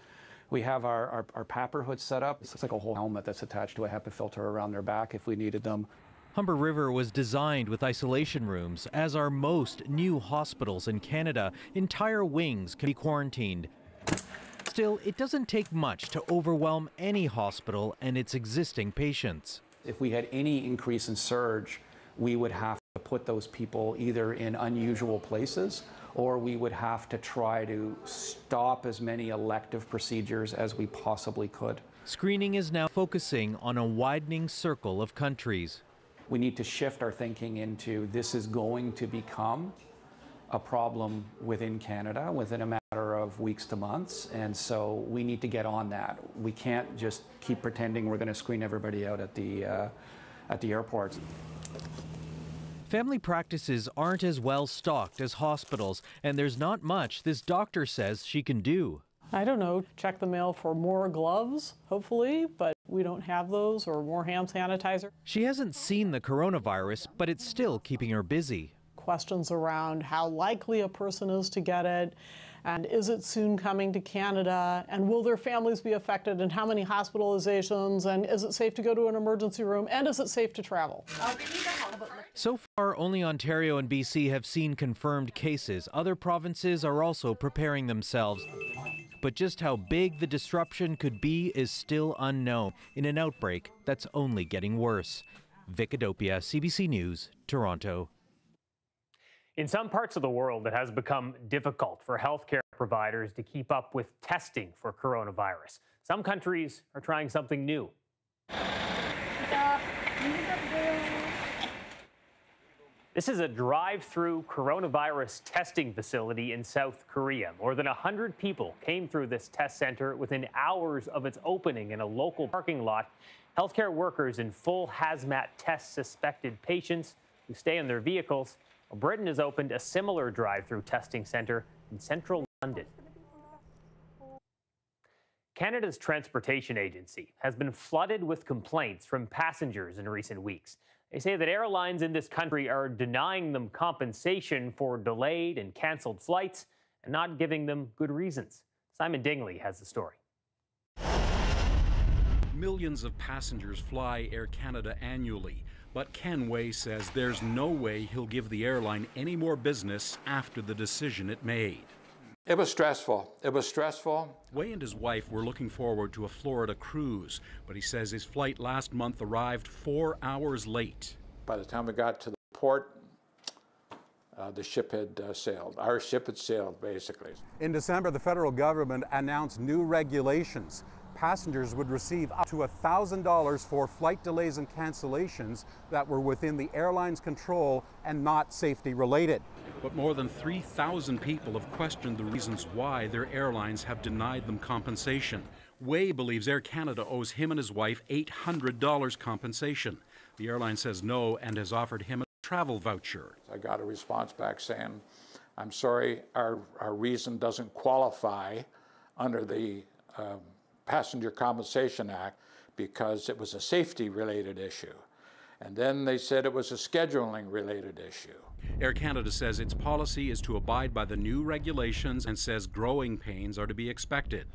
[SPEAKER 10] We have our PAPR hood set up. It's like a whole helmet that's attached to a HEPA filter around their back if we needed them.
[SPEAKER 11] Humber River was designed with isolation rooms, as are most new hospitals in Canada. Entire wings can be quarantined. Still, it doesn't take much to overwhelm any hospital and its existing patients.
[SPEAKER 10] If we had any increase in surge, we would have to put those people either in unusual places, or we would have to try to stop as many elective procedures as we possibly could.
[SPEAKER 11] Screening is now focusing on a widening circle of countries.
[SPEAKER 10] We need to shift our thinking into this is going to become a problem within Canada within a matter of weeks to months, and so we need to get on that. We can't just keep pretending we're going to screen everybody out at the airports.
[SPEAKER 11] Family practices aren't as well stocked as hospitals, and there's not much this doctor says she can do.
[SPEAKER 12] I don't know, check the mail for more gloves, hopefully, but we don't have those, or more hand sanitizer.
[SPEAKER 11] She hasn't seen the coronavirus, but it's still keeping her busy.
[SPEAKER 12] Questions around how likely a person is to get it, and is it soon coming to Canada, and will their families be affected, and how many hospitalizations, and is it safe to go to an emergency room, and is it safe to travel?
[SPEAKER 11] So far, only Ontario and BC have seen confirmed cases. Other provinces are also preparing themselves. But just how big the disruption could be is still unknown in an outbreak that's only getting worse. Vicadopia, CBC News, Toronto.
[SPEAKER 2] In some parts of the world, it has become difficult for healthcare providers to keep up with testing for coronavirus. Some countries are trying something new. This is a drive-through coronavirus testing facility in South Korea. More than 100 people came through this test center within hours of its opening in a local parking lot. Healthcare workers in full hazmat test suspected patients who stay in their vehicles. Britain has opened a similar drive-through testing center in central London. Canada's Transportation Agency has been flooded with complaints from passengers in recent weeks. They say that airlines in this country are denying them compensation for delayed and canceled flights and not giving them good reasons. Simon Dingley has the story.
[SPEAKER 15] Millions of passengers fly Air Canada annually. But Ken Way says there's no way he'll give the airline any more business after the decision it made.
[SPEAKER 26] It was stressful. It was stressful.
[SPEAKER 15] Way and his wife were looking forward to a Florida cruise, but he says his flight last month arrived 4 hours late.
[SPEAKER 26] By the time we got to the port, the ship had sailed. Our ship had sailed, basically.
[SPEAKER 13] In December, the federal government announced new regulations. Passengers would receive up to $1,000 for flight delays and cancellations that were within the airline's control and not safety related.
[SPEAKER 15] But more than 3,000 people have questioned the reasons why their airlines have denied them compensation. Way believes Air Canada owes him and his wife $800 compensation. The airline says no and has offered him a travel voucher.
[SPEAKER 26] I got a response back saying, I'm sorry, our reason doesn't qualify under the Passenger Compensation Act because it was a safety-related issue. And then they said it was a scheduling-related issue.
[SPEAKER 15] Air Canada says its policy is to abide by the new regulations and says growing pains are to be expected.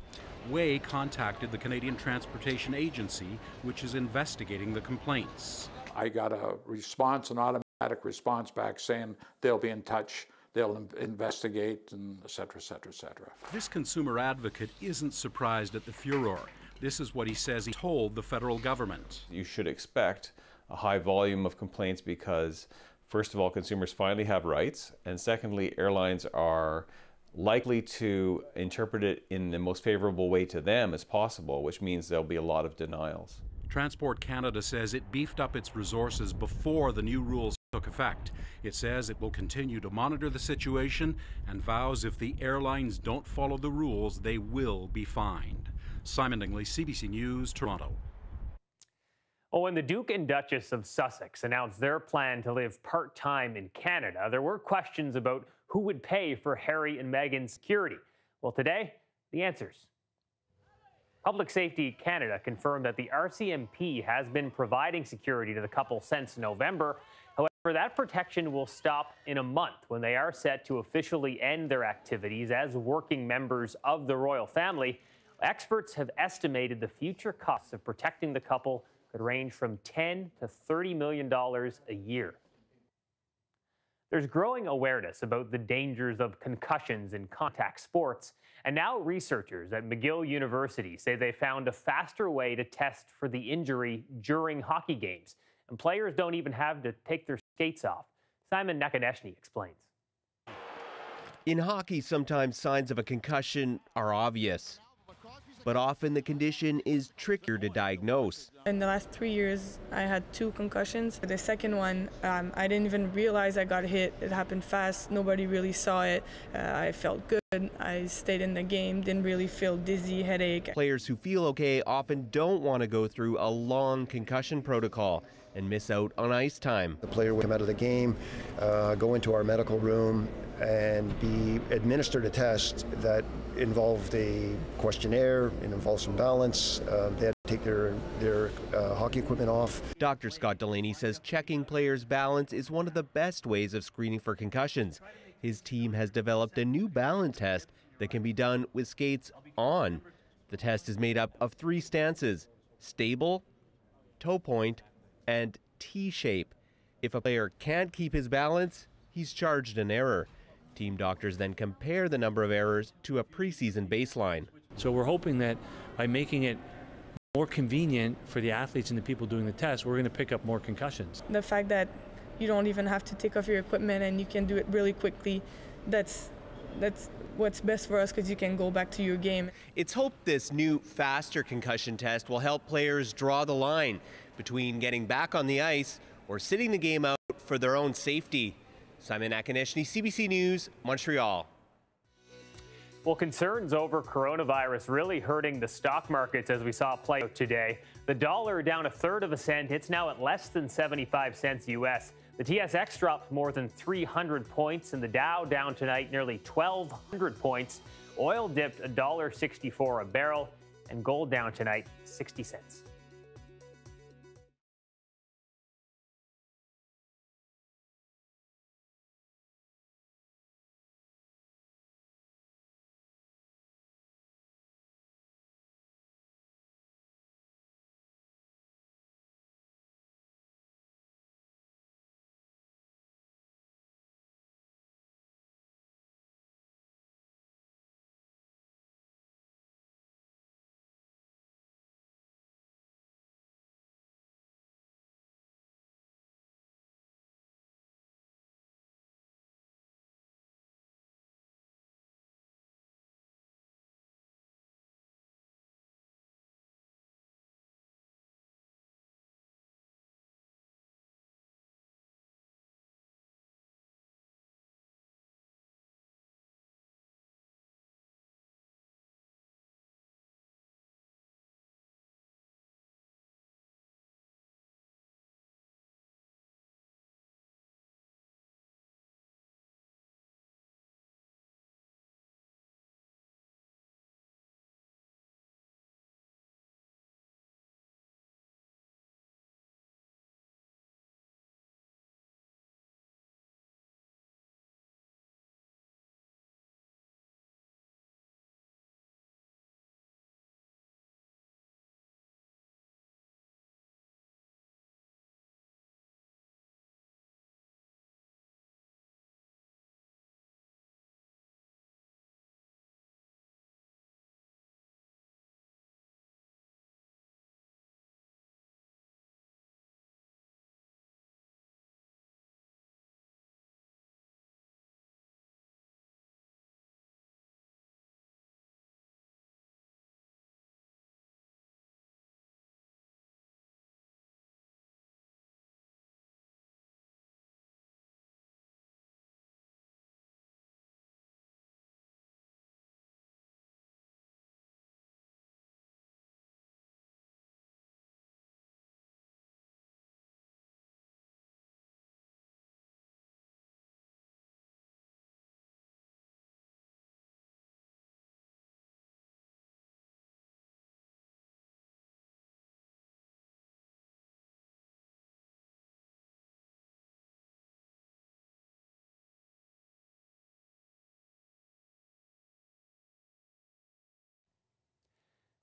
[SPEAKER 15] Way contacted the Canadian Transportation Agency, which is investigating the complaints.
[SPEAKER 26] I got a response, an automatic response back saying they'll be in touch, they'll investigate, and et cetera, et cetera, et cetera.
[SPEAKER 15] This consumer advocate isn't surprised at the furor. This is what he says he told the federal government.
[SPEAKER 14] You should expect a high volume of complaints because, first of all, consumers finally have rights, and secondly, airlines are likely to interpret it in the most favorable way to them as possible, which means there'll be a lot of denials.
[SPEAKER 15] Transport Canada says it beefed up its resources before the new rules took effect. It says it will continue to monitor the situation and vows if the airlines don't follow the rules, they will be fined. Simon Dingley, CBC News, Toronto.
[SPEAKER 2] Oh, when the Duke and Duchess of Sussex announced their plan to live part-time in Canada, there were questions about who would pay for Harry and Meghan's security. Well, today, the answers. Public Safety Canada confirmed that the RCMP has been providing security to the couple since November. However, that protection will stop in a month when they are set to officially end their activities as working members of the royal family. Experts have estimated the future costs of protecting the couple could range from $10 to $30 million a year. There's growing awareness about the dangers of concussions in contact sports, and now researchers at McGill University say they found a faster way to test for the injury during hockey games, and players don't even have to take their skates off. Simon Nakonechny explains.
[SPEAKER 1] In hockey, sometimes signs of a concussion are obvious, but often the condition is trickier to diagnose.
[SPEAKER 16] In the last 3 years, I had 2 concussions. The second one, I didn't even realize I got hit. It happened fast. Nobody really saw it. I felt good. I stayed in the game, didn't really feel dizzy, headache.
[SPEAKER 1] Players who feel okay often don't want to go through a long concussion protocol and miss out on ice time.
[SPEAKER 17] The player would come out of the game, go into our medical room, and be administered a test that involved a questionnaire, it involved some balance. They had to take their hockey equipment off.
[SPEAKER 1] Dr. Scott Delaney says checking players' balance is one of the best ways of screening for concussions. His team has developed a new balance test that can be done with skates on. The test is made up of 3 stances: stable, toe point, and T-shape. If a player can't keep his balance, he's charged an error. Team doctors then compare the number of errors to a preseason baseline.
[SPEAKER 19] So we're hoping that by making it more convenient for the athletes and the people doing the test, we're going to pick up more concussions.
[SPEAKER 16] The fact that you don't even have to take off your equipment and you can do it really quickly, that's what's best for us because you can go back to your game.
[SPEAKER 1] It's hoped this new, faster concussion test will help players draw the line between getting back on the ice or sitting the game out for their own safety. Simon Nakonechny, CBC News, Montreal.
[SPEAKER 2] Well, concerns over coronavirus really hurting the stock markets as we saw play out today. The dollar down 1/3 of a cent. It's now at less than 75 cents US. The TSX dropped more than 300 points, and the Dow down tonight nearly 1,200 points. Oil dipped $1.64 a barrel, and gold down tonight 60 cents.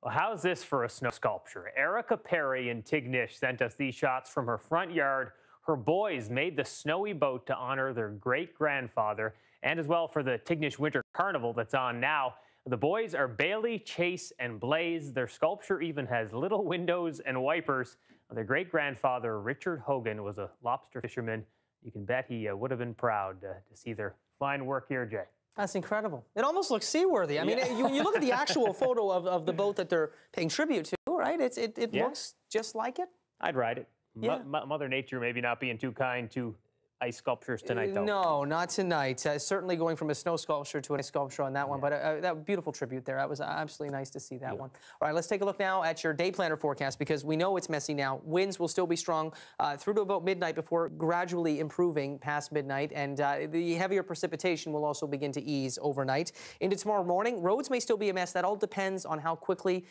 [SPEAKER 2] Well, how's this for a snow sculpture? Erica Perry in Tignish sent us these shots from her front yard. Her boys made the snowy boat to honor their great-grandfather, and as well for the Tignish Winter Carnival that's on now. The boys are Bailey, Chase, and Blaze. Their sculpture even has little windows and wipers. Their great-grandfather, Richard Hogan, was a lobster fisherman. You can bet he would have been proud to see their fine work here, Jay.
[SPEAKER 6] That's incredible. It almost looks seaworthy. I mean, you look at the actual photo of the boat that they're paying tribute to, right? It looks just like it.
[SPEAKER 2] I'd ride it.
[SPEAKER 6] Yeah.
[SPEAKER 2] Mother Nature maybe not being too kind to ice sculptures tonight, though.
[SPEAKER 6] No, not tonight. Certainly going from a snow sculpture to an ice sculpture on that one, but that beautiful tribute there. That was absolutely nice to see that one. All right, let's take a look now at your day planner forecast because we know it's messy now. Winds will still be strong through to about midnight before gradually improving past midnight, and the heavier precipitation will also begin to ease overnight. Into tomorrow morning, roads may still be a mess. That all depends on how quickly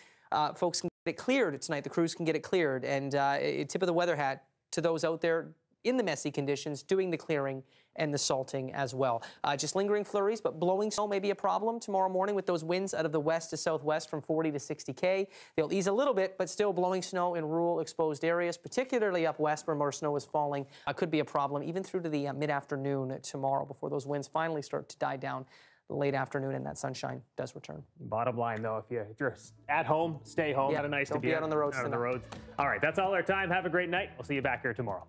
[SPEAKER 6] folks can get it cleared tonight. The crews can get it cleared, and a tip of the weather hat to those out there in the messy conditions, doing the clearing and the salting as well. Just lingering flurries, but blowing snow may be a problem tomorrow morning with those winds out of the west to southwest from 40 to 60 km. They'll ease a little bit, but still blowing snow in rural exposed areas, particularly up west where more snow is falling, could be a problem even through to the mid-afternoon tomorrow before those winds finally start to die down late afternoon and that sunshine does return.
[SPEAKER 2] Bottom line, though, if you're at home, stay home.
[SPEAKER 6] Yeah,
[SPEAKER 2] Kind of nice
[SPEAKER 6] don't
[SPEAKER 2] to
[SPEAKER 6] be out on the roads tonight.
[SPEAKER 2] All right, that's all our time. Have a great night. We'll see you back here tomorrow.